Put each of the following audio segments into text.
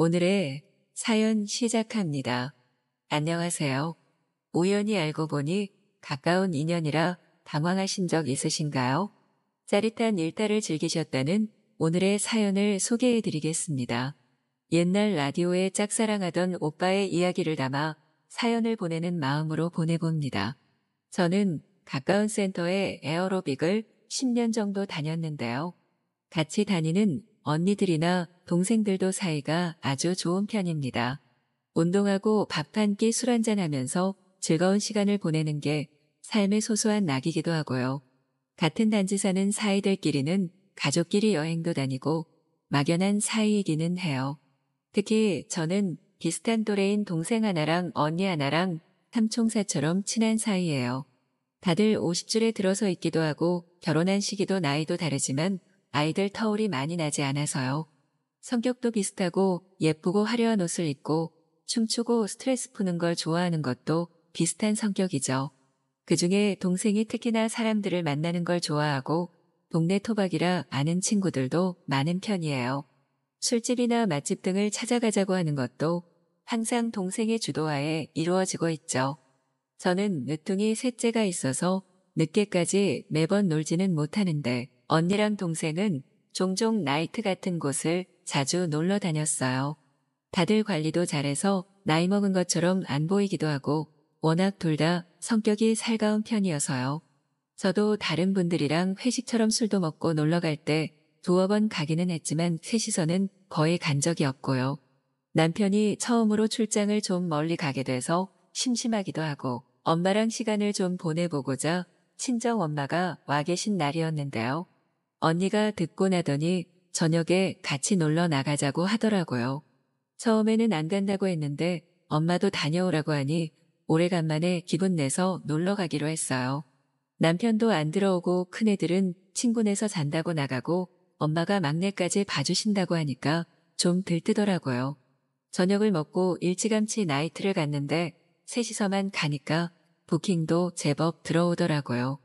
오늘의 사연 시작합니다. 안녕하세요. 우연히 알고 보니 가까운 인연이라 당황하신 적 있으신가요? 짜릿한 일탈을 즐기셨다는 오늘의 사연을 소개해 드리겠습니다. 옛날 라디오에 짝사랑하던 오빠의 이야기를 담아 사연을 보내는 마음으로 보내봅니다. 저는 가까운 센터에 에어로빅을 10년 정도 다녔는데요. 같이 다니는 언니들이나 동생들도 사이가 아주 좋은 편입니다. 운동하고 밥 한 끼 술 한잔 하면서 즐거운 시간을 보내는 게 삶의 소소한 낙이기도 하고요. 같은 단지 사는 사이들끼리는 가족끼리 여행도 다니고 막연한 사이이기는 해요. 특히 저는 비슷한 또래인 동생 하나랑 언니 하나랑 삼총사처럼 친한 사이예요. 다들 50줄에 들어서 있기도 하고 결혼한 시기도 나이도 다르지만 아이들 터울이 많이 나지 않아서요. 성격도 비슷하고 예쁘고 화려한 옷을 입고 춤추고 스트레스 푸는 걸 좋아하는 것도 비슷한 성격이죠. 그중에 동생이 특히나 사람들을 만나는 걸 좋아하고 동네 토박이라 아는 친구들도 많은 편이에요. 술집이나 맛집 등을 찾아가자고 하는 것도 항상 동생의 주도하에 이루어지고 있죠. 저는 늦둥이 셋째가 있어서 늦게까지 매번 놀지는 못하는데 언니랑 동생은 종종 나이트 같은 곳을 자주 놀러 다녔어요. 다들 관리도 잘해서 나이 먹은 것처럼 안 보이기도 하고 워낙 둘 다 성격이 살가운 편이어서요. 저도 다른 분들이랑 회식처럼 술도 먹고 놀러 갈 때 두어 번 가기는 했지만 셋이서는 거의 간 적이 없고요. 남편이 처음으로 출장을 좀 멀리 가게 돼서 심심하기도 하고 엄마랑 시간을 좀 보내보고자 친정 엄마가 와 계신 날이었는데요. 언니가 듣고 나더니 저녁에 같이 놀러 나가자고 하더라고요. 처음에는 안 간다고 했는데 엄마도 다녀오라고 하니 오래간만에 기분 내서 놀러 가기로 했어요. 남편도 안 들어오고 큰애들은 친구네서 잔다고 나가고 엄마가 막내까지 봐주신다고 하니까 좀 들뜨더라고요. 저녁을 먹고 일찌감치 나이트를 갔는데 셋이서만 가니까 부킹도 제법 들어오더라고요.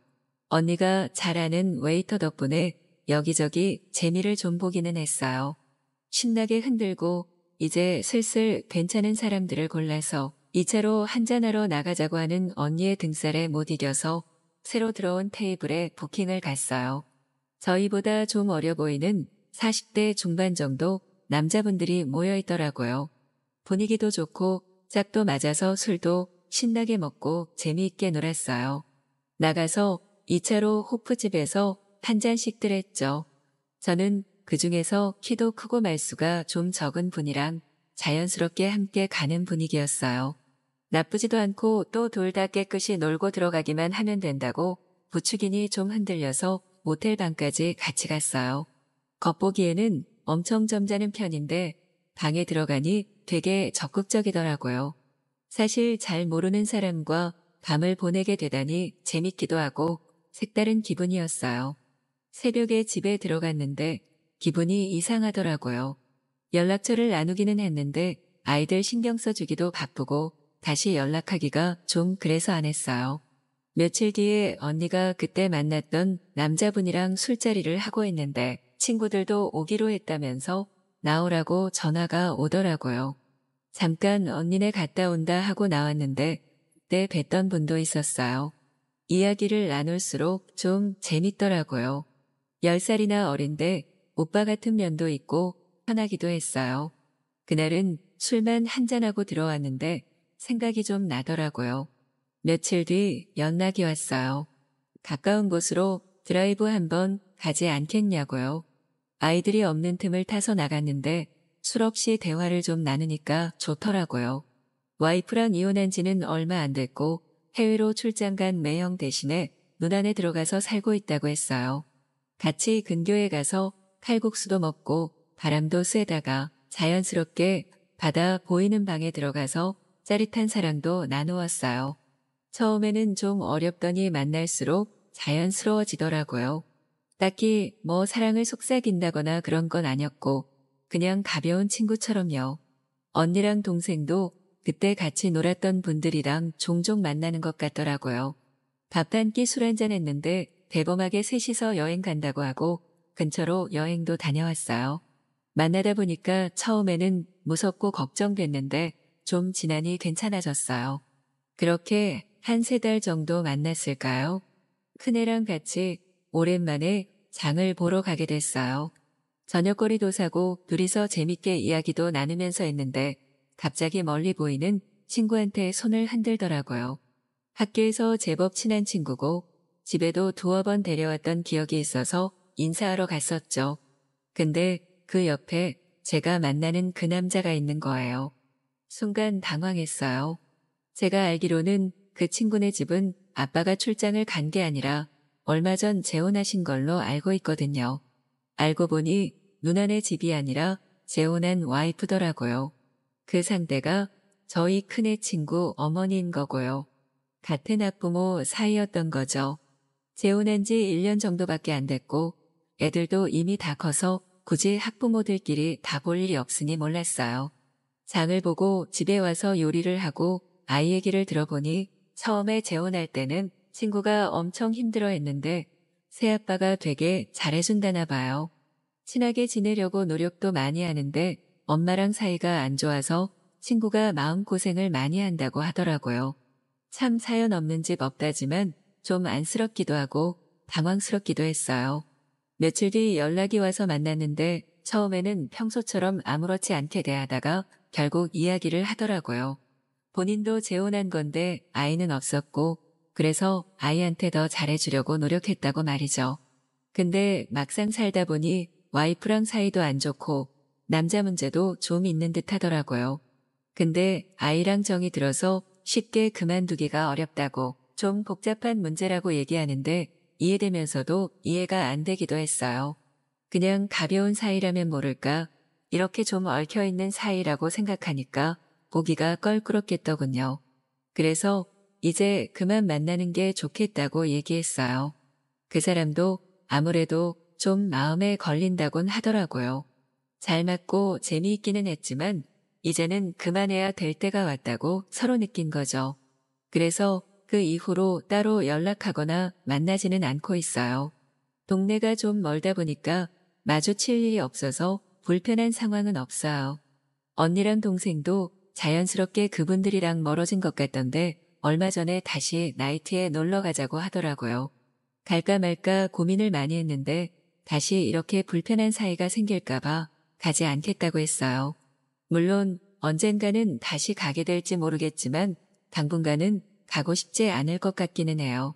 언니가 잘 아는 웨이터 덕분에 여기저기 재미를 좀 보기는 했어요. 신나게 흔들고 이제 슬슬 괜찮은 사람들을 골라서 2차로 한잔하러 나가자고 하는 언니의 등살에 못 이겨서 새로 들어온 테이블에 부킹을 갔어요. 저희보다 좀 어려 보이는 40대 중반 정도 남자분들이 모여 있더라고요. 분위기도 좋고 짝도 맞아서 술도 신나게 먹고 재미있게 놀았어요. 나가서 2차로 호프집에서 한 잔씩들 했죠. 저는 그 중에서 키도 크고 말수가 좀 적은 분이랑 자연스럽게 함께 가는 분위기였어요. 나쁘지도 않고 또 둘 다 깨끗이 놀고 들어가기만 하면 된다고 부추기니 좀 흔들려서 모텔 방까지 같이 갔어요. 겉보기에는 엄청 점잖은 편인데 방에 들어가니 되게 적극적이더라고요. 사실 잘 모르는 사람과 밤을 보내게 되다니 재밌기도 하고 색다른 기분이었어요. 새벽에 집에 들어갔는데 기분이 이상하더라고요. 연락처를 나누기는 했는데 아이들 신경 써주기도 바쁘고 다시 연락하기가 좀 그래서 안 했어요. 며칠 뒤에 언니가 그때 만났던 남자분이랑 술자리를 하고 있는데 친구들도 오기로 했다면서 나오라고 전화가 오더라고요. 잠깐 언니네 갔다 온다 하고 나왔는데 그때 뵀던 분도 있었어요. 이야기를 나눌수록 좀 재밌더라고요. 10살이나 어린데 오빠 같은 면도 있고 편하기도 했어요. 그날은 술만 한잔하고 들어왔는데 생각이 좀 나더라고요. 며칠 뒤 연락이 왔어요. 가까운 곳으로 드라이브 한번 가지 않겠냐고요. 아이들이 없는 틈을 타서 나갔는데 술 없이 대화를 좀 나누니까 좋더라고요. 와이프랑 이혼한 지는 얼마 안 됐고 해외로 출장 간 매형 대신에 누나네 들어가서 살고 있다고 했어요. 같이 근교에 가서 칼국수도 먹고 바람도 쐬다가 자연스럽게 바다 보이는 방에 들어가서 짜릿한 사랑도 나누었어요. 처음에는 좀 어렵더니 만날수록 자연스러워지더라고요. 딱히 뭐 사랑을 속삭인다거나 그런 건 아니었고 그냥 가벼운 친구처럼요. 언니랑 동생도 그때 같이 놀았던 분들이랑 종종 만나는 것 같더라고요. 밥 한 끼 술 한잔 했는데 대범하게 셋이서 여행 간다고 하고 근처로 여행도 다녀왔어요. 만나다 보니까 처음에는 무섭고 걱정됐는데 좀 지나니 괜찮아졌어요. 그렇게 한 세 달 정도 만났을까요? 큰애랑 같이 오랜만에 장을 보러 가게 됐어요. 저녁거리도 사고 둘이서 재밌게 이야기도 나누면서 했는데 갑자기 멀리 보이는 친구한테 손을 흔들더라고요. 학교에서 제법 친한 친구고 집에도 두어 번 데려왔던 기억이 있어서 인사하러 갔었죠. 근데 그 옆에 제가 만나는 그 남자가 있는 거예요. 순간 당황했어요. 제가 알기로는 그 친구네 집은 아빠가 출장을 간 게 아니라 얼마 전 재혼하신 걸로 알고 있거든요. 알고 보니 누나네 집이 아니라 재혼한 와이프더라고요. 그 상대가 저희 큰애 친구 어머니인 거고요. 같은 학부모 사이였던 거죠. 재혼한 지 1년 정도밖에 안 됐고 애들도 이미 다 커서 굳이 학부모들끼리 다 볼 일이 없으니 몰랐어요. 장을 보고 집에 와서 요리를 하고 아이 얘기를 들어보니 처음에 재혼할 때는 친구가 엄청 힘들어했는데 새아빠가 되게 잘해준다나 봐요. 친하게 지내려고 노력도 많이 하는데 엄마랑 사이가 안 좋아서 친구가 마음고생을 많이 한다고 하더라고요. 참 사연 없는 집 없다지만 좀 안쓰럽기도 하고 당황스럽기도 했어요. 며칠 뒤 연락이 와서 만났는데 처음에는 평소처럼 아무렇지 않게 대하다가 결국 이야기를 하더라고요. 본인도 재혼한 건데 아이는 없었고 그래서 아이한테 더 잘해주려고 노력했다고 말이죠. 근데 막상 살다 보니 와이프랑 사이도 안 좋고 남자 문제도 좀 있는 듯 하더라고요. 근데 아이랑 정이 들어서 쉽게 그만두기가 어렵다고 좀 복잡한 문제라고 얘기하는데 이해되면서도 이해가 안 되기도 했어요. 그냥 가벼운 사이라면 모를까 이렇게 좀 얽혀있는 사이라고 생각하니까 보기가 껄끄럽겠더군요. 그래서 이제 그만 만나는 게 좋겠다고 얘기했어요. 그 사람도 아무래도 좀 마음에 걸린다곤 하더라고요. 잘 맞고 재미있기는 했지만 이제는 그만해야 될 때가 왔다고 서로 느낀 거죠. 그래서 그 이후로 따로 연락하거나 만나지는 않고 있어요. 동네가 좀 멀다 보니까 마주칠 일이 없어서 불편한 상황은 없어요. 언니랑 동생도 자연스럽게 그분들이랑 멀어진 것 같던데 얼마 전에 다시 나이트에 놀러 가자고 하더라고요. 갈까 말까 고민을 많이 했는데 다시 이렇게 불편한 사이가 생길까봐 가지 않겠다고 했어요. 물론 언젠가는 다시 가게 될지 모르겠지만 당분간은 가고 싶지 않을 것 같기는 해요.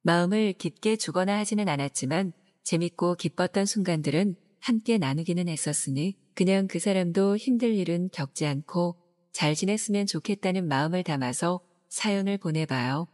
마음을 깊게 주거나 하지는 않았지만 재밌고 기뻤던 순간들은 함께 나누기는 했었으니 그냥 그 사람도 힘들 일은 겪지 않고 잘 지냈으면 좋겠다는 마음을 담아서 사연을 보내봐요.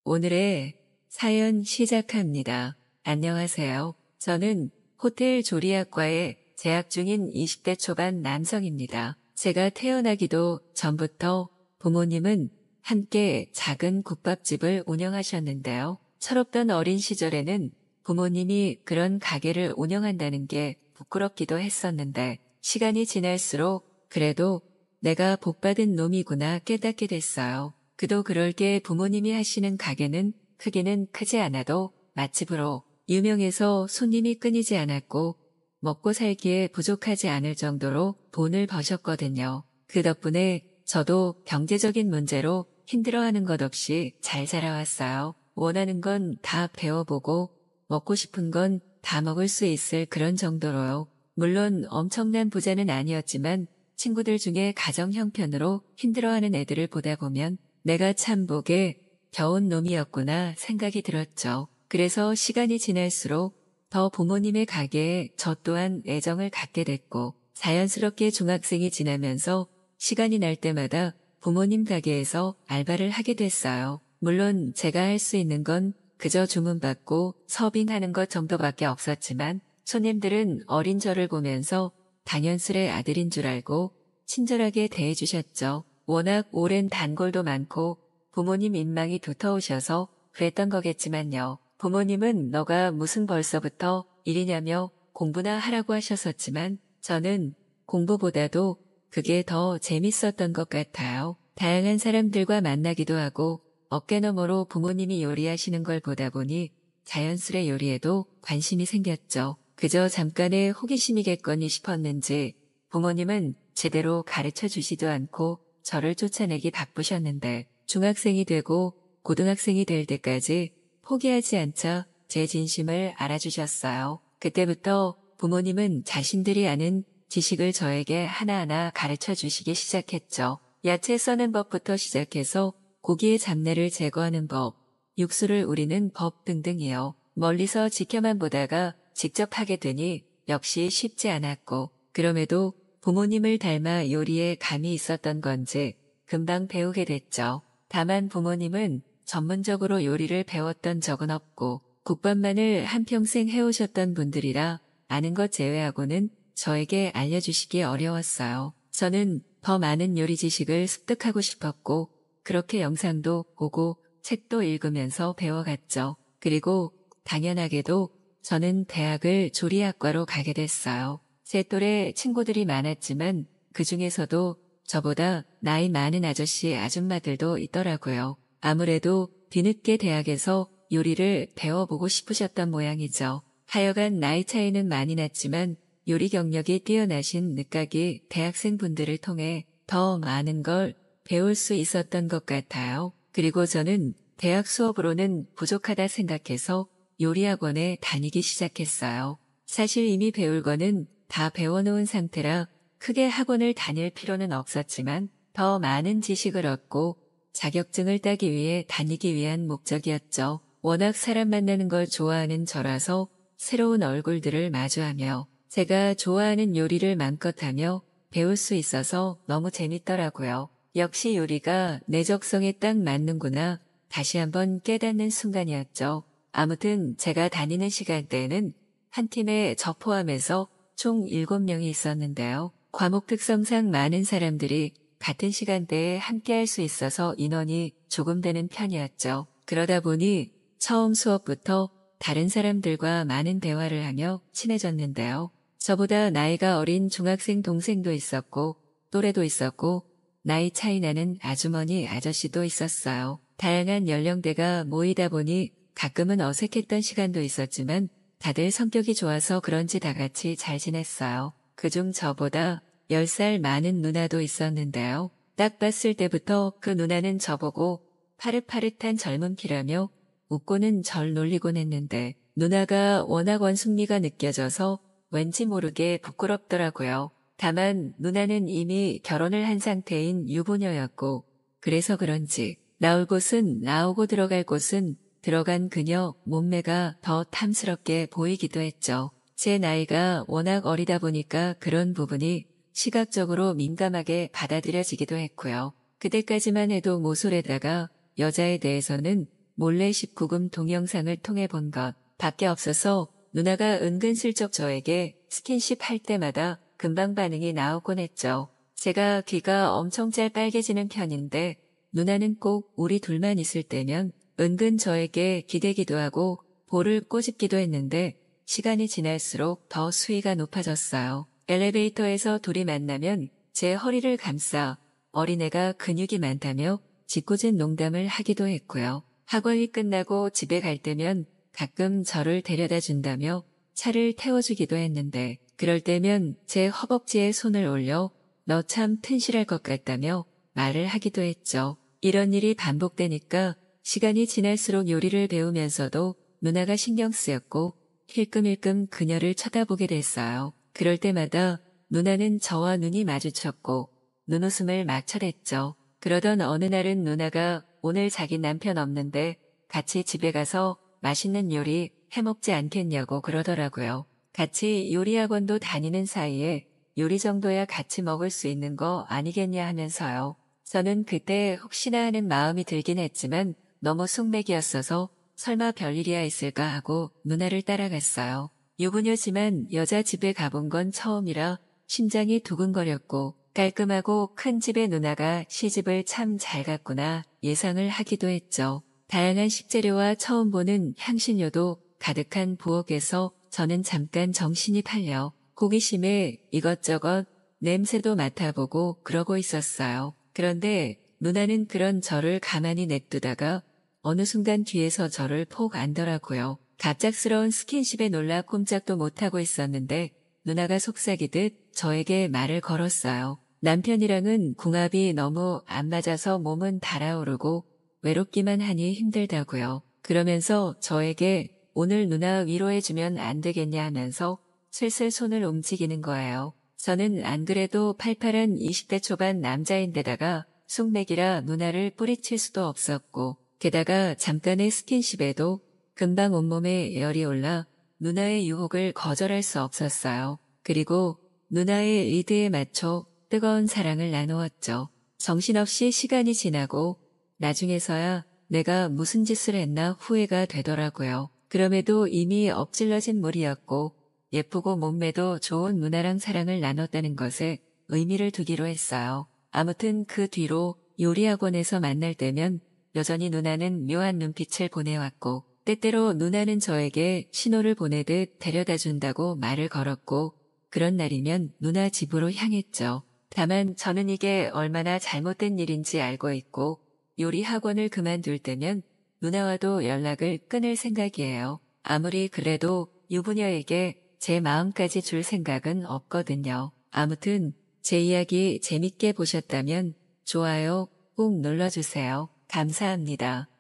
오늘의 사연 시작합니다. 안녕하세요. 저는 호텔 조리학과에 재학 중인 20대 초반 남성입니다. 제가 태어나기도 전부터 부모님은 함께 작은 국밥집을 운영하셨는데요. 철없던 어린 시절에는 부모님이 그런 가게를 운영한다는 게 부끄럽기도 했었는데 시간이 지날수록 그래도 내가 복받은 놈이구나 깨닫게 됐어요. 그도 그럴 게 부모님이 하시는 가게는 크기는 크지 않아도 맛집으로 유명해서 손님이 끊이지 않았고 먹고 살기에 부족하지 않을 정도로 돈을 버셨거든요. 그 덕분에 저도 경제적인 문제로 힘들어하는 것 없이 잘 자라왔어요. 원하는 건 다 배워보고 먹고 싶은 건 다 먹을 수 있을 그런 정도로요. 물론 엄청난 부자는 아니었지만 친구들 중에 가정 형편으로 힘들어하는 애들을 보다 보면 내가 참 복에 겨운 놈이었구나 생각이 들었죠. 그래서 시간이 지날수록 더 부모님의 가게에 저 또한 애정을 갖게 됐고 자연스럽게 중학생이 지나면서 시간이 날 때마다 부모님 가게에서 알바를 하게 됐어요. 물론 제가 할 수 있는 건 그저 주문받고 서빙하는 것 정도밖에 없었지만 손님들은 어린 저를 보면서 당연스레 아들인 줄 알고 친절하게 대해주셨죠. 워낙 오랜 단골도 많고 부모님 인망이 두터우셔서 그랬던 거겠지만요. 부모님은 너가 무슨 벌써부터 일이냐며 공부나 하라고 하셨었지만 저는 공부보다도 그게 더 재밌었던 것 같아요. 다양한 사람들과 만나기도 하고 어깨너머로 부모님이 요리하시는 걸 보다 보니 자연스레 요리에도 관심이 생겼죠. 그저 잠깐의 호기심이겠거니 싶었는지 부모님은 제대로 가르쳐 주시도 않고 저를 쫓아내기 바쁘셨는데 중학생이 되고 고등학생이 될 때까지 포기하지 않자 제 진심을 알아주셨어요. 그때부터 부모님은 자신들이 아는 지식을 저에게 하나하나 가르쳐 주시기 시작했죠. 야채 써는 법부터 시작해서 고기의 잡내를 제거하는 법, 육수를 우리는 법 등등이요. 멀리서 지켜만 보다가 직접 하게 되니 역시 쉽지 않았고 그럼에도 부모님을 닮아 요리에 감이 있었던 건지 금방 배우게 됐죠. 다만 부모님은 전문적으로 요리를 배웠던 적은 없고 국밥만을 한평생 해오셨던 분들이라 아는 것 제외하고는 저에게 알려주시기 어려웠어요. 저는 더 많은 요리 지식을 습득하고 싶었고 그렇게 영상도 보고 책도 읽으면서 배워갔죠. 그리고 당연하게도 저는 대학을 조리학과로 가게 됐어요. 제 또래 친구들이 많았지만 그 중에서도 저보다 나이 많은 아저씨 아줌마들도 있더라고요. 아무래도 뒤늦게 대학에서 요리를 배워보고 싶으셨던 모양이죠. 하여간 나이 차이는 많이 났지만 요리 경력이 뛰어나신 늦가기 대학생분들을 통해 더 많은 걸 배울 수 있었던 것 같아요. 그리고 저는 대학 수업으로는 부족하다 생각해서 요리학원에 다니기 시작했어요. 사실 이미 배울 거는 다 배워놓은 상태라 크게 학원을 다닐 필요는 없었지만 더 많은 지식을 얻고 자격증을 따기 위해 다니기 위한 목적이었죠. 워낙 사람 만나는 걸 좋아하는 저라서 새로운 얼굴들을 마주하며 제가 좋아하는 요리를 마음껏 하며 배울 수 있어서 너무 재밌더라고요. 역시 요리가 내 적성에 딱 맞는구나 다시 한번 깨닫는 순간이었죠. 아무튼 제가 다니는 시간대에는 한 팀에 저 포함해서 총 7명이 있었는데요. 과목 특성상 많은 사람들이 같은 시간대에 함께 할 수 있어서 인원이 조금 되는 편이었죠. 그러다 보니 처음 수업부터 다른 사람들과 많은 대화를 하며 친해졌는데요. 저보다 나이가 어린 중학생 동생도 있었고 또래도 있었고 나이 차이 나는 아주머니 아저씨도 있었어요. 다양한 연령대가 모이다 보니 가끔은 어색했던 시간도 있었지만 다들 성격이 좋아서 그런지 다 같이 잘 지냈어요. 그중 저보다 10살 많은 누나도 있었는데요. 딱 봤을 때부터 그 누나는 저보고 파릇파릇한 젊은 피라며 웃고는 절 놀리곤 했는데 누나가 워낙 원숭미가 느껴져서 왠지 모르게 부끄럽더라고요. 다만 누나는 이미 결혼을 한 상태인 유부녀였고 그래서 그런지 나올 곳은 나오고 들어갈 곳은 들어간 그녀 몸매가 더 탐스럽게 보이기도 했죠. 제 나이가 워낙 어리다 보니까 그런 부분이 시각적으로 민감하게 받아들여지기도 했고요. 그때까지만 해도 모쏠에다가 여자에 대해서는 몰래 19금 동영상을 통해 본 것 밖에 없어서 누나가 은근슬쩍 저에게 스킨십 할 때마다 금방 반응이 나오곤 했죠. 제가 귀가 엄청 잘 빨개지는 편인데 누나는 꼭 우리 둘만 있을 때면 은근 저에게 기대기도 하고 볼을 꼬집기도 했는데 시간이 지날수록 더 수위가 높아졌어요. 엘리베이터에서 둘이 만나면 제 허리를 감싸 어린애가 근육이 많다며 짓궂은 농담을 하기도 했고요. 학원이 끝나고 집에 갈 때면 가끔 저를 데려다 준다며 차를 태워주기도 했는데 그럴 때면 제 허벅지에 손을 올려 너 참 튼실할 것 같다며 말을 하기도 했죠. 이런 일이 반복되니까 시간이 지날수록 요리를 배우면서도 누나가 신경 쓰였고 힐끔힐끔 그녀를 쳐다보게 됐어요. 그럴 때마다 누나는 저와 눈이 마주쳤고 눈웃음을 막 쳐댔죠. 그러던 어느 날은 누나가 오늘 자기 남편 없는데 같이 집에 가서 맛있는 요리 해먹지 않겠냐고 그러더라고요. 같이 요리학원도 다니는 사이에 요리 정도야 같이 먹을 수 있는 거 아니겠냐 하면서요. 저는 그때 혹시나 하는 마음이 들긴 했지만 너무 숙맥이었어서 설마 별일이야 했을까 하고 누나를 따라갔어요. 유부녀지만 여자 집에 가본 건 처음이라 심장이 두근거렸고 깔끔하고 큰 집의 누나가 시집을 참 잘 갔구나 예상을 하기도 했죠. 다양한 식재료와 처음 보는 향신료도 가득한 부엌에서 저는 잠깐 정신이 팔려 호기심에 이것저것 냄새도 맡아보고 그러고 있었어요. 그런데 누나는 그런 저를 가만히 냅두다가 어느 순간 뒤에서 저를 폭 안더라고요. 갑작스러운 스킨십에 놀라 꼼짝도 못하고 있었는데 누나가 속삭이듯 저에게 말을 걸었어요. 남편이랑은 궁합이 너무 안 맞아서 몸은 달아오르고 외롭기만 하니 힘들다고요. 그러면서 저에게 오늘 누나 위로해주면 안 되겠냐 하면서 슬슬 손을 움직이는 거예요. 저는 안 그래도 팔팔한 20대 초반 남자인데다가 숙맥이라 누나를 뿌리칠 수도 없었고 게다가 잠깐의 스킨십에도 금방 온몸에 열이 올라 누나의 유혹을 거절할 수 없었어요. 그리고 누나의 리드에 맞춰 뜨거운 사랑을 나누었죠. 정신없이 시간이 지나고 나중에서야 내가 무슨 짓을 했나 후회가 되더라고요. 그럼에도 이미 엎질러진 물이었고 예쁘고 몸매도 좋은 누나랑 사랑을 나눴다는 것에 의미를 두기로 했어요. 아무튼 그 뒤로 요리학원에서 만날 때면 여전히 누나는 묘한 눈빛을 보내왔고 때때로 누나는 저에게 신호를 보내듯 데려다 준다고 말을 걸었고 그런 날이면 누나 집으로 향했죠. 다만 저는 이게 얼마나 잘못된 일인지 알고 있고 요리 학원을 그만둘 때면 누나와도 연락을 끊을 생각이에요. 아무리 그래도 유부녀에게 제 마음까지 줄 생각은 없거든요. 아무튼 제 이야기 재밌게 보셨다면 좋아요 꼭 눌러주세요. 감사합니다.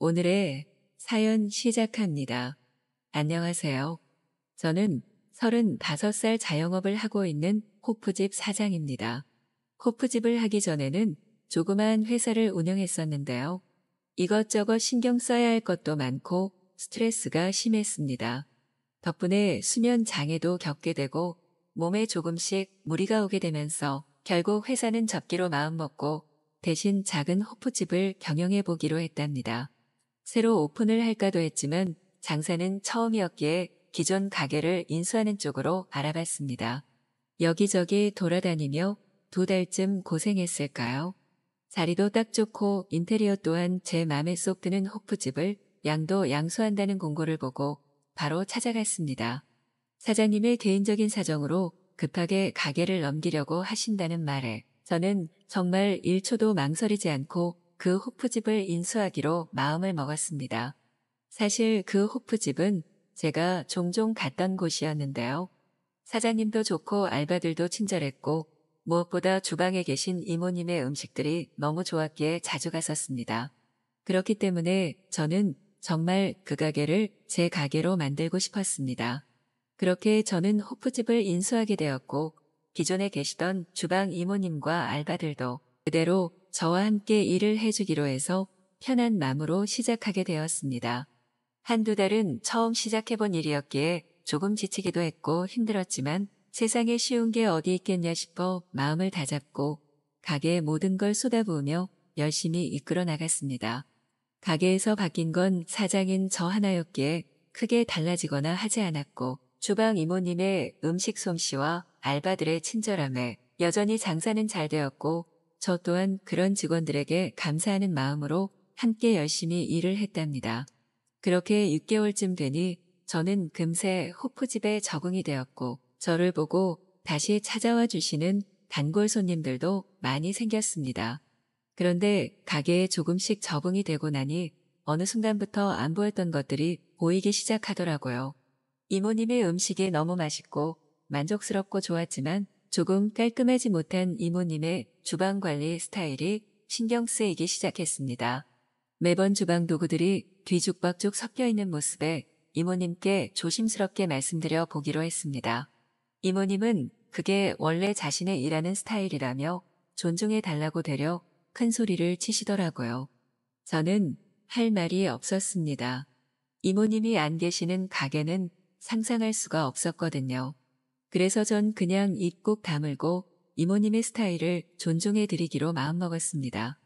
오늘의 사연 시작합니다. 안녕하세요. 저는 35살 자영업을 하고 있는 호프집 사장입니다. 호프집을 하기 전에는 조그마한 회사를 운영했었는데요. 이것저것 신경 써야 할 것도 많고 스트레스가 심했습니다. 덕분에 수면 장애도 겪게 되고 몸에 조금씩 무리가 오게 되면서 결국 회사는 접기로 마음먹고 대신 작은 호프집을 경영해 보기로 했답니다. 새로 오픈을 할까도 했지만 장사는 처음이었기에 기존 가게를 인수하는 쪽으로 알아봤습니다. 여기저기 돌아다니며 2달쯤 고생했을까요? 자리도 딱 좋고 인테리어 또한 제 맘에 쏙 드는 호프집을 양도 양수한다는 공고를 보고 바로 찾아갔습니다. 사장님의 개인적인 사정으로 급하게 가게를 넘기려고 하신다는 말에 저는 정말 1초도 망설이지 않고 그 호프집을 인수하기로 마음을 먹었습니다. 사실 그 호프집은 제가 종종 갔던 곳이었는데요. 사장님도 좋고 알바들도 친절했고 무엇보다 주방에 계신 이모님의 음식들이 너무 좋았기에 자주 갔었습니다. 그렇기 때문에 저는 정말 그 가게를 제 가게로 만들고 싶었습니다. 그렇게 저는 호프집을 인수하게 되었고 기존에 계시던 주방 이모님과 알바들도 그대로 저와 함께 일을 해주기로 해서 편한 마음으로 시작하게 되었습니다. 한두 달은 처음 시작해본 일이었기에 조금 지치기도 했고 힘들었지만 세상에 쉬운 게 어디 있겠냐 싶어 마음을 다잡고 가게에 모든 걸 쏟아부으며 열심히 이끌어 나갔습니다. 가게에서 바뀐 건 사장인 저 하나였기에 크게 달라지거나 하지 않았고 주방 이모님의 음식 솜씨와 알바들의 친절함에 여전히 장사는 잘 되었고 저 또한 그런 직원들에게 감사하는 마음으로 함께 열심히 일을 했답니다. 그렇게 6개월쯤 되니 저는 금세 호프집에 적응이 되었고 저를 보고 다시 찾아와 주시는 단골 손님들도 많이 생겼습니다. 그런데 가게에 조금씩 적응이 되고 나니 어느 순간부터 안 보였던 것들이 보이기 시작하더라고요. 이모님의 음식이 너무 맛있고 만족스럽고 좋았지만 조금 깔끔하지 못한 이모님의 주방 관리 스타일이 신경 쓰이기 시작했습니다. 매번 주방 도구들이 뒤죽박죽 섞여 있는 모습에 이모님께 조심스럽게 말씀드려 보기로 했습니다. 이모님은 그게 원래 자신의 일하는 스타일이라며 존중해 달라고 되려 큰 소리를 치시더라고요. 저는 할 말이 없었습니다. 이모님이 안 계시는 가게는 상상할 수가 없었거든요. 그래서 전 그냥 입 꼭 다물고 이모님의 스타일을 존중해 드리기로 마음먹었습니다.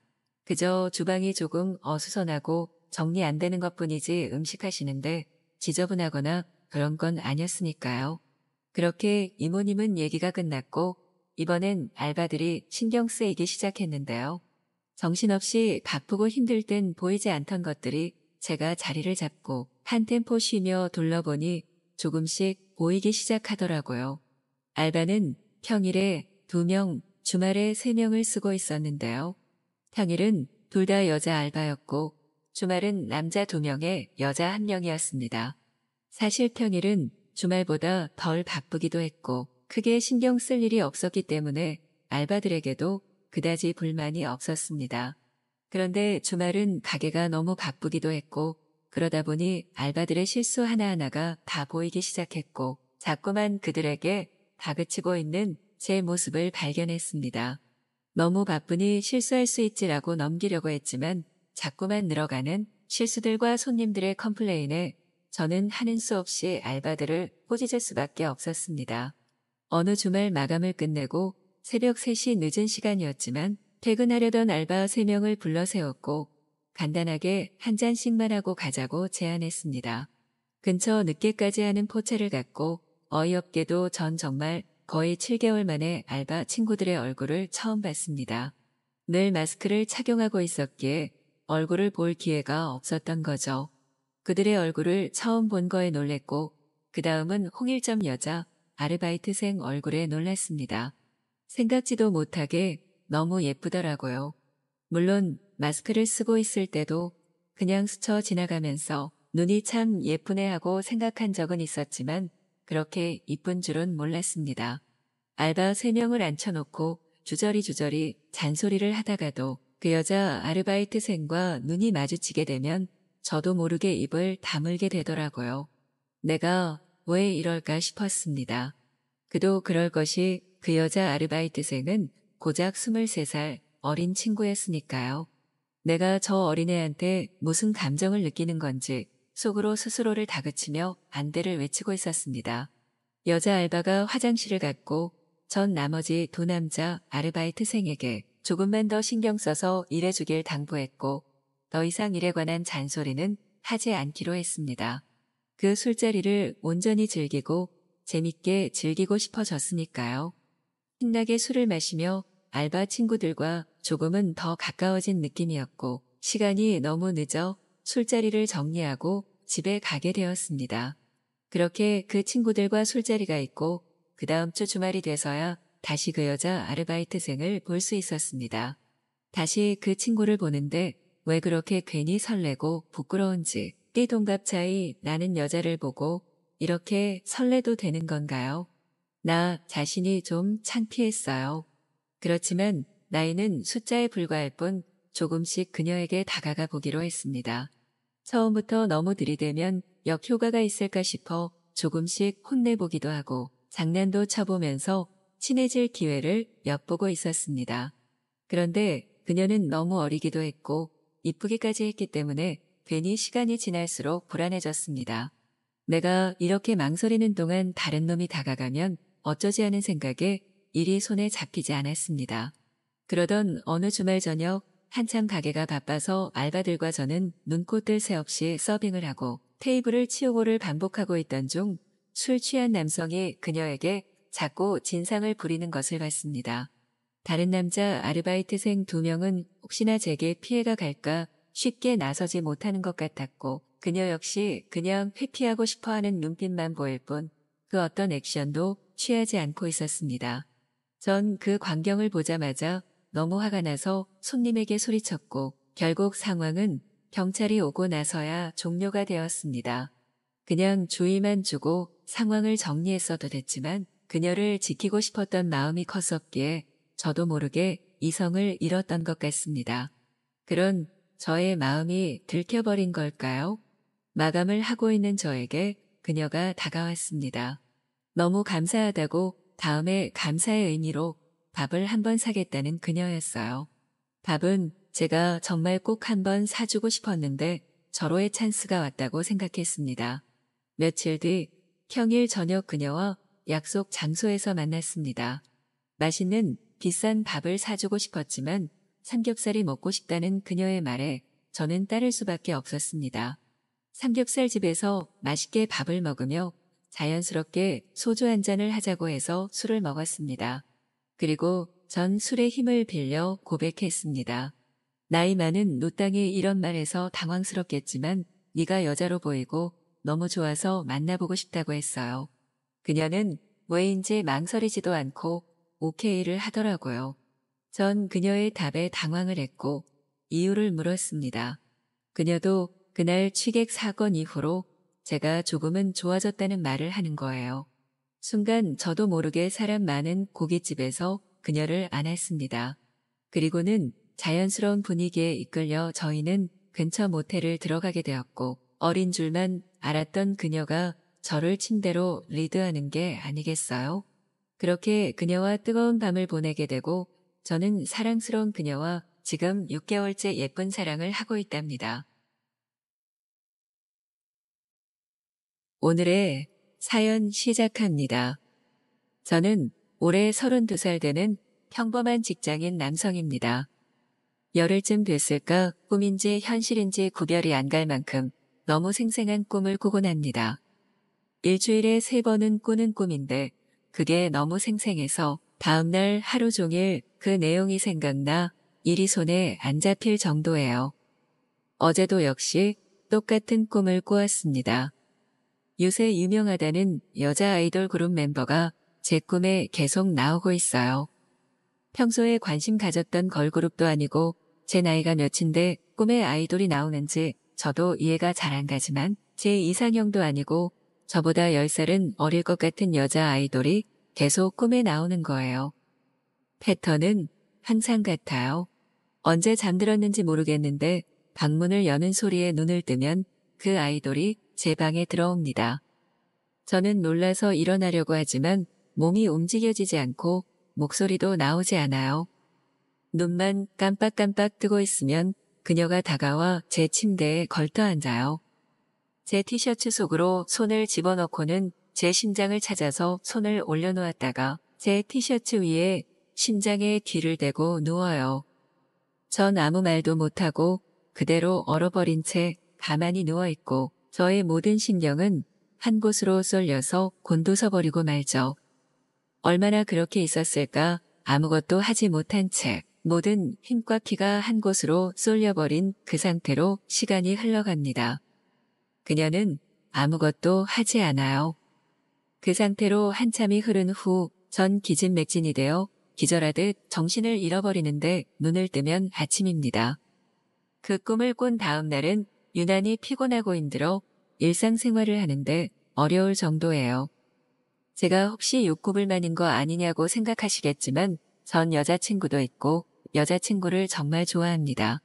그저 주방이 조금 어수선하고 정리 안 되는 것뿐이지 음식하시는데 지저분하거나 그런 건 아니었으니까요. 그렇게 이모님은 얘기가 끝났고 이번엔 알바들이 신경 쓰이기 시작했는데요. 정신없이 바쁘고 힘들 땐 보이지 않던 것들이 제가 자리를 잡고 한 템포 쉬며 둘러보니 조금씩 보이기 시작하더라고요. 알바는 평일에 2명, 주말에 3명을 쓰고 있었는데요. 평일은 둘 다 여자 알바였고 주말은 남자 2명에 여자 1명이었습니다. 사실 평일은 주말보다 덜 바쁘기도 했고 크게 신경 쓸 일이 없었기 때문에 알바들에게도 그다지 불만이 없었습니다. 그런데 주말은 가게가 너무 바쁘기도 했고 그러다 보니 알바들의 실수 하나하나가 다 보이기 시작했고 자꾸만 그들에게 다그치고 있는 제 모습을 발견했습니다. 너무 바쁘니 실수할 수 있지라고 넘기려고 했지만 자꾸만 늘어가는 실수들과 손님들의 컴플레인에 저는 하는 수 없이 알바들을 꼬집을 수밖에 없었습니다. 어느 주말 마감을 끝내고 새벽 3시 늦은 시간이었지만 퇴근하려던 알바 3명을 불러 세웠고 간단하게 한 잔씩만 하고 가자고 제안했습니다. 근처 늦게까지 하는 포차를 갖고 어이없게도 전 정말 거의 7개월 만에 알바 친구들의 얼굴을 처음 봤습니다. 늘 마스크를 착용하고 있었기에 얼굴을 볼 기회가 없었던 거죠. 그들의 얼굴을 처음 본 거에 놀랬고 그 다음은 홍일점 여자 아르바이트생 얼굴에 놀랐습니다. 생각지도 못하게 너무 예쁘더라고요. 물론 마스크를 쓰고 있을 때도 그냥 스쳐 지나가면서 눈이 참 예쁘네 하고 생각한 적은 있었지만 그렇게 이쁜 줄은 몰랐습니다. 알바 3명을 앉혀놓고 주저리 잔소리를 하다가도 그 여자 아르바이트생과 눈이 마주치게 되면 저도 모르게 입을 다물게 되더라고요. 내가 왜 이럴까 싶었습니다. 그도 그럴 것이 그 여자 아르바이트생은 고작 23살 어린 친구였으니까요. 내가 저 어린애한테 무슨 감정을 느끼는 건지 속으로 스스로를 다그치며 안대를 외치고 있었습니다. 여자 알바가 화장실을 갔고 전 나머지 2 남자 아르바이트생에게 조금만 더 신경 써서 일해주길 당부했고 더 이상 일에 관한 잔소리는 하지 않기로 했습니다. 그 술자리를 온전히 즐기고 재밌게 즐기고 싶어졌으니까요. 신나게 술을 마시며 알바 친구들과 조금은 더 가까워진 느낌이었고 시간이 너무 늦어 술자리를 정리하고 집에 가게 되었습니다. 그렇게 그 친구들과 술자리가 있고 그 다음 주 주말이 돼서야 다시 그 여자 아르바이트생을 볼 수 있었습니다. 다시 그 친구를 보는데 왜 그렇게 괜히 설레고 부끄러운지 띠동갑 차이 나는 여자를 보고 이렇게 설레도 되는 건가요? 나 자신이 좀 창피했어요. 그렇지만 나이는 숫자에 불과할 뿐 조금씩 그녀에게 다가가 보기로 했습니다. 처음부터 너무 들이대면 역효과가 있을까 싶어 조금씩 혼내보기도 하고 장난도 쳐보면서 친해질 기회를 엿보고 있었습니다. 그런데 그녀는 너무 어리기도 했고 이쁘기까지 했기 때문에 괜히 시간이 지날수록 불안해졌습니다. 내가 이렇게 망설이는 동안 다른 놈이 다가가면 어쩌지 하는 생각에 일이 손에 잡히지 않았습니다. 그러던 어느 주말 저녁 한참 가게가 바빠서 알바들과 저는 눈코 뜰 새 없이 서빙을 하고 테이블을 치우고를 반복하고 있던 중 술 취한 남성이 그녀에게 자꾸 진상을 부리는 것을 봤습니다. 다른 남자 아르바이트생 2명은 혹시나 제게 피해가 갈까 쉽게 나서지 못하는 것 같았고 그녀 역시 그냥 회피하고 싶어하는 눈빛만 보일 뿐 그 어떤 액션도 취하지 않고 있었습니다. 전 그 광경을 보자마자 너무 화가 나서 손님에게 소리쳤고 결국 상황은 경찰이 오고 나서야 종료가 되었습니다. 그냥 주의만 주고 상황을 정리했어도 됐지만 그녀를 지키고 싶었던 마음이 컸었기에 저도 모르게 이성을 잃었던 것 같습니다. 그런 저의 마음이 들켜버린 걸까요? 마감을 하고 있는 저에게 그녀가 다가왔습니다. 너무 감사하다고 다음에 감사의 의미로 밥을 한번 사겠다는 그녀였어요. 밥은 제가 정말 꼭 한번 사주고 싶었는데 절호의 찬스가 왔다고 생각했습니다. 며칠 뒤 평일 저녁 그녀와 약속 장소에서 만났습니다. 맛있는 비싼 밥을 사주고 싶었지만 삼겹살이 먹고 싶다는 그녀의 말에 저는 따를 수밖에 없었습니다. 삼겹살 집에서 맛있게 밥을 먹으며 자연스럽게 소주 한 잔을 하자고 해서 술을 먹었습니다. 그리고 전 술의 힘을 빌려 고백했습니다. 나이 많은 노땅이 이런 말에서 당황스럽겠지만 네가 여자로 보이고 너무 좋아서 만나보고 싶다고 했어요. 그녀는 왜인지 망설이지도 않고 오케이를 하더라고요. 전 그녀의 답에 당황을 했고 이유를 물었습니다. 그녀도 그날 취객 사건 이후로 제가 조금은 좋아졌다는 말을 하는 거예요. 순간 저도 모르게 사람 많은 고깃집에서 그녀를 안았습니다. 그리고는 자연스러운 분위기에 이끌려 저희는 근처 모텔을 들어가게 되었고 어린 줄만 알았던 그녀가 저를 침대로 리드하는 게 아니겠어요? 그렇게 그녀와 뜨거운 밤을 보내게 되고 저는 사랑스러운 그녀와 지금 6개월째 예쁜 사랑을 하고 있답니다. 오늘의 사연 시작합니다. 저는 올해 32살 되는 평범한 직장인 남성입니다. 열흘쯤 됐을까 꿈인지 현실인지 구별이 안 갈 만큼 너무 생생한 꿈을 꾸곤 합니다. 일주일에 3번은 꾸는 꿈인데 그게 너무 생생해서 다음날 하루 종일 그 내용이 생각나 일이 손에 안 잡힐 정도예요. 어제도 역시 똑같은 꿈을 꾸었습니다. 요새 유명하다는 여자 아이돌 그룹 멤버가 제 꿈에 계속 나오고 있어요. 평소에 관심 가졌던 걸그룹도 아니고 제 나이가 몇인데 꿈에 아이돌이 나오는지 저도 이해가 잘 안 가지만 제 이상형도 아니고 저보다 10살은 어릴 것 같은 여자 아이돌이 계속 꿈에 나오는 거예요. 패턴은 항상 같아요. 언제 잠들었는지 모르겠는데 방문을 여는 소리에 눈을 뜨면 그 아이돌이 제 방에 들어옵니다. 저는 놀라서 일어나려고 하지만 몸이 움직여지지 않고 목소리도 나오지 않아요. 눈만 깜빡깜빡 뜨고 있으면 그녀가 다가와 제 침대에 걸터 앉아요. 제 티셔츠 속으로 손을 집어넣고는 제 심장을 찾아서 손을 올려놓았다가 제 티셔츠 위에 심장에 귀를 대고 누워요. 전 아무 말도 못하고 그대로 얼어버린 채 가만히 누워있고 저의 모든 신경은 한 곳으로 쏠려서 곤두서버리고 말죠. 얼마나 그렇게 있었을까 아무것도 하지 못한 채 모든 힘과 기가 한 곳으로 쏠려버린 그 상태로 시간이 흘러갑니다. 그녀는 아무것도 하지 않아요. 그 상태로 한참이 흐른 후 전 기진맥진이 되어 기절하듯 정신을 잃어버리는데 눈을 뜨면 아침입니다. 그 꿈을 꾼 다음 날은 유난히 피곤하고 힘들어 일상생활을 하는데 어려울 정도예요. 제가 혹시 욕구불만인 거 아니냐고 생각하시겠지만 전 여자친구도 있고 여자친구를 정말 좋아합니다.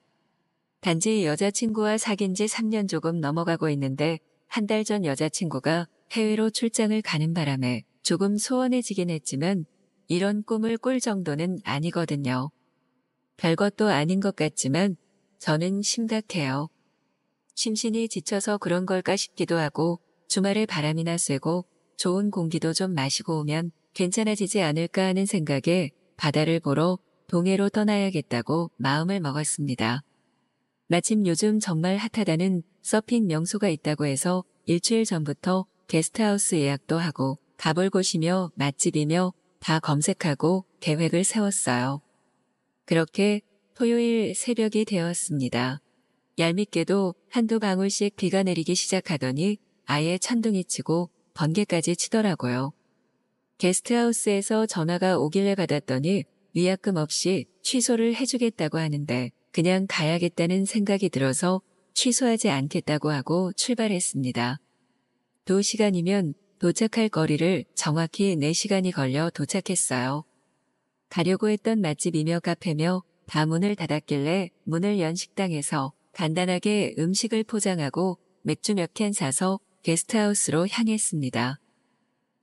단지 여자친구와 사귄 지 3년 조금 넘어가고 있는데 한 달 전 여자친구가 해외로 출장을 가는 바람에 조금 소원해지긴 했지만 이런 꿈을 꿀 정도는 아니거든요. 별것도 아닌 것 같지만 저는 심각해요. 심신이 지쳐서 그런 걸까 싶기도 하고 주말에 바람이나 쐬고 좋은 공기도 좀 마시고 오면 괜찮아지지 않을까 하는 생각에 바다를 보러 동해로 떠나야겠다고 마음을 먹었습니다. 마침 요즘 정말 핫하다는 서핑 명소가 있다고 해서 일주일 전부터 게스트하우스 예약도 하고 가볼 곳이며 맛집이며 다 검색하고 계획을 세웠어요. 그렇게 토요일 새벽이 되었습니다. 얄밉게도 한두 방울씩 비가 내리기 시작하더니 아예 천둥이 치고 번개까지 치더라고요. 게스트하우스에서 전화가 오길래 받았더니 위약금 없이 취소를 해주겠다고 하는데 그냥 가야겠다는 생각이 들어서 취소하지 않겠다고 하고 출발했습니다. 2시간이면 도착할 거리를 정확히 4시간이 걸려 도착했어요. 가려고 했던 맛집이며 카페며 다 문을 닫았길래 문을 연 식당에서 간단하게 음식을 포장하고 맥주 몇 캔 사서 게스트하우스로 향했습니다.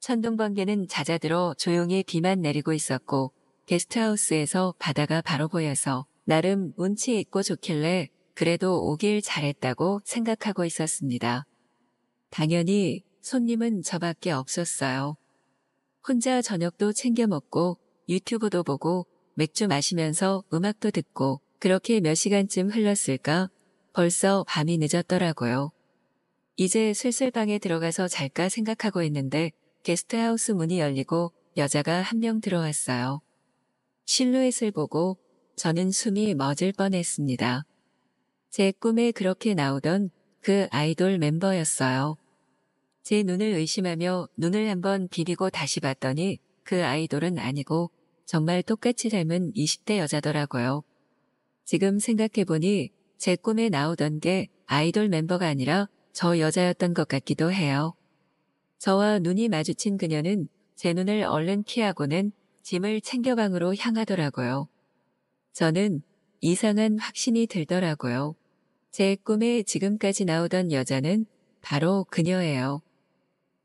천둥번개는 잦아들어 조용히 비만 내리고 있었고 게스트하우스에서 바다가 바로 보여서 나름 운치 있고 좋길래 그래도 오길 잘했다고 생각하고 있었습니다. 당연히 손님은 저밖에 없었어요. 혼자 저녁도 챙겨 먹고 유튜브도 보고 맥주 마시면서 음악도 듣고 그렇게 몇 시간쯤 흘렀을까? 벌써 밤이 늦었더라고요. 이제 슬슬 방에 들어가서 잘까 생각하고 있는데 게스트하우스 문이 열리고 여자가 한 명 들어왔어요. 실루엣을 보고 저는 숨이 멎을 뻔했습니다. 제 꿈에 그렇게 나오던 그 아이돌 멤버였어요. 제 눈을 의심하며 눈을 한번 비비고 다시 봤더니 그 아이돌은 아니고 정말 똑같이 닮은 20대 여자더라고요. 지금 생각해보니 제 꿈에 나오던 게 아이돌 멤버가 아니라 저 여자였던 것 같기도 해요. 저와 눈이 마주친 그녀는 제 눈을 얼른 피하고는 짐을 챙겨 방으로 향하더라고요. 저는 이상한 확신이 들더라고요. 제 꿈에 지금까지 나오던 여자는 바로 그녀예요.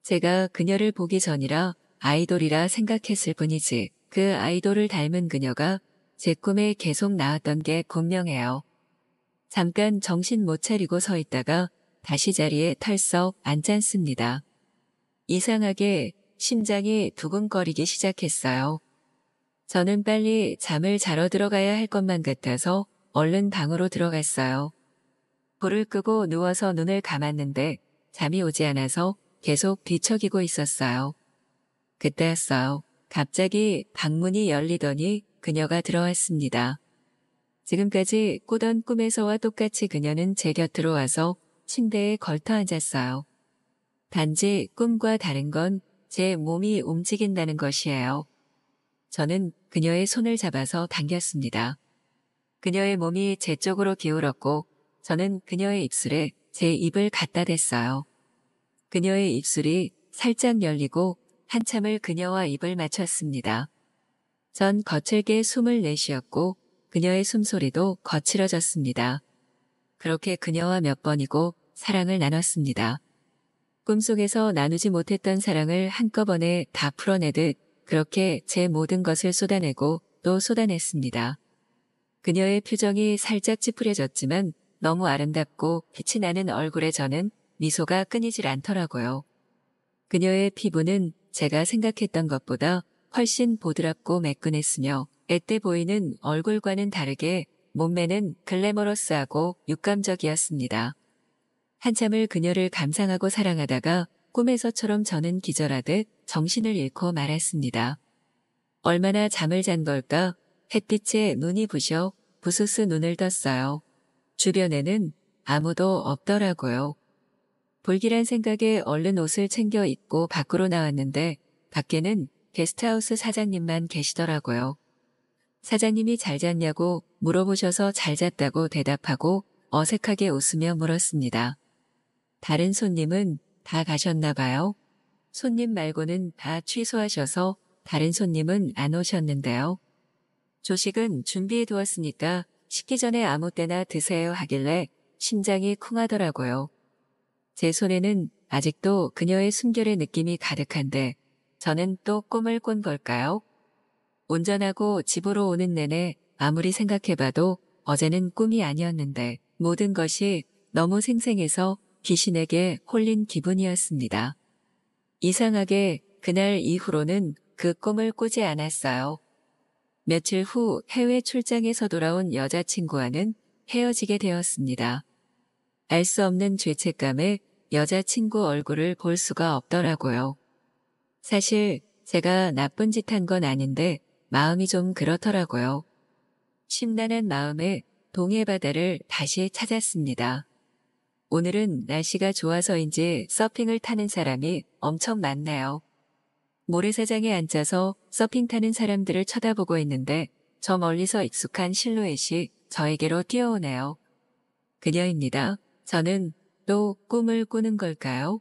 제가 그녀를 보기 전이라 아이돌이라 생각했을 뿐이지 그 아이돌을 닮은 그녀가 제 꿈에 계속 나왔던 게 분명해요. 잠깐 정신 못 차리고 서 있다가 다시 자리에 털썩 앉았습니다. 이상하게 심장이 두근거리기 시작했어요. 저는 빨리 잠을 자러 들어가야 할 것만 같아서 얼른 방으로 들어갔어요. 불을 끄고 누워서 눈을 감았는데 잠이 오지 않아서 계속 뒤척이고 있었어요. 그때였어요. 갑자기 방문이 열리더니 그녀가 들어왔습니다. 지금까지 꾸던 꿈에서와 똑같이 그녀는 제 곁으로 와서 침대에 걸터 앉았어요. 단지 꿈과 다른 건 제 몸이 움직인다는 것이에요. 저는 그녀의 손을 잡아서 당겼습니다. 그녀의 몸이 제 쪽으로 기울었고 저는 그녀의 입술에 제 입을 갖다 댔어요. 그녀의 입술이 살짝 열리고 한참을 그녀와 입을 맞췄습니다. 전 거칠게 숨을 내쉬었고 그녀의 숨소리도 거칠어졌습니다. 그렇게 그녀와 몇 번이고 사랑을 나눴습니다. 꿈속에서 나누지 못했던 사랑을 한꺼번에 다 풀어내듯 그렇게 제 모든 것을 쏟아내고 또 쏟아냈습니다. 그녀의 표정이 살짝 찌푸려졌지만 너무 아름답고 빛이 나는 얼굴에 저는 미소가 끊이질 않더라고요. 그녀의 피부는 제가 생각했던 것보다 훨씬 보드랍고 매끈했으며 애때 보이는 얼굴과는 다르게 몸매는 글래머러스하고 육감적이었습니다. 한참을 그녀를 감상하고 사랑하다가 꿈에서처럼 저는 기절하듯 정신을 잃고 말았습니다. 얼마나 잠을 잔 걸까? 햇빛에 눈이 부셔 부스스 눈을 떴어요. 주변에는 아무도 없더라고요. 불길한 생각에 얼른 옷을 챙겨 입고 밖으로 나왔는데 밖에는 게스트하우스 사장님만 계시더라고요. 사장님이 잘 잤냐고 물어보셔서 잘 잤다고 대답하고 어색하게 웃으며 물었습니다. 다른 손님은 다 가셨나 봐요. 손님 말고는 다 취소하셔서 다른 손님은 안 오셨는데요. 조식은 준비해 두었으니까 식기 전에 아무 때나 드세요 하길래 심장이 쿵하더라고요. 제 손에는 아직도 그녀의 숨결의 느낌이 가득한데 저는 또 꿈을 꾼 걸까요? 운전하고 집으로 오는 내내 아무리 생각해봐도 어제는 꿈이 아니었는데 모든 것이 너무 생생해서 귀신에게 홀린 기분이었습니다. 이상하게 그날 이후로는 그 꿈을 꾸지 않았어요. 며칠 후 해외 출장에서 돌아온 여자친구와는 헤어지게 되었습니다. 알 수 없는 죄책감에 여자친구 얼굴을 볼 수가 없더라고요. 사실 제가 나쁜 짓 한 건 아닌데 마음이 좀 그렇더라고요. 심란한 마음에 동해 바다를 다시 찾았습니다. 오늘은 날씨가 좋아서인지 서핑을 타는 사람이 엄청 많네요. 모래사장에 앉아서 서핑 타는 사람들을 쳐다보고 있는데 저 멀리서 익숙한 실루엣이 저에게로 뛰어오네요. 그녀입니다. 저는 또 꿈을 꾸는 걸까요?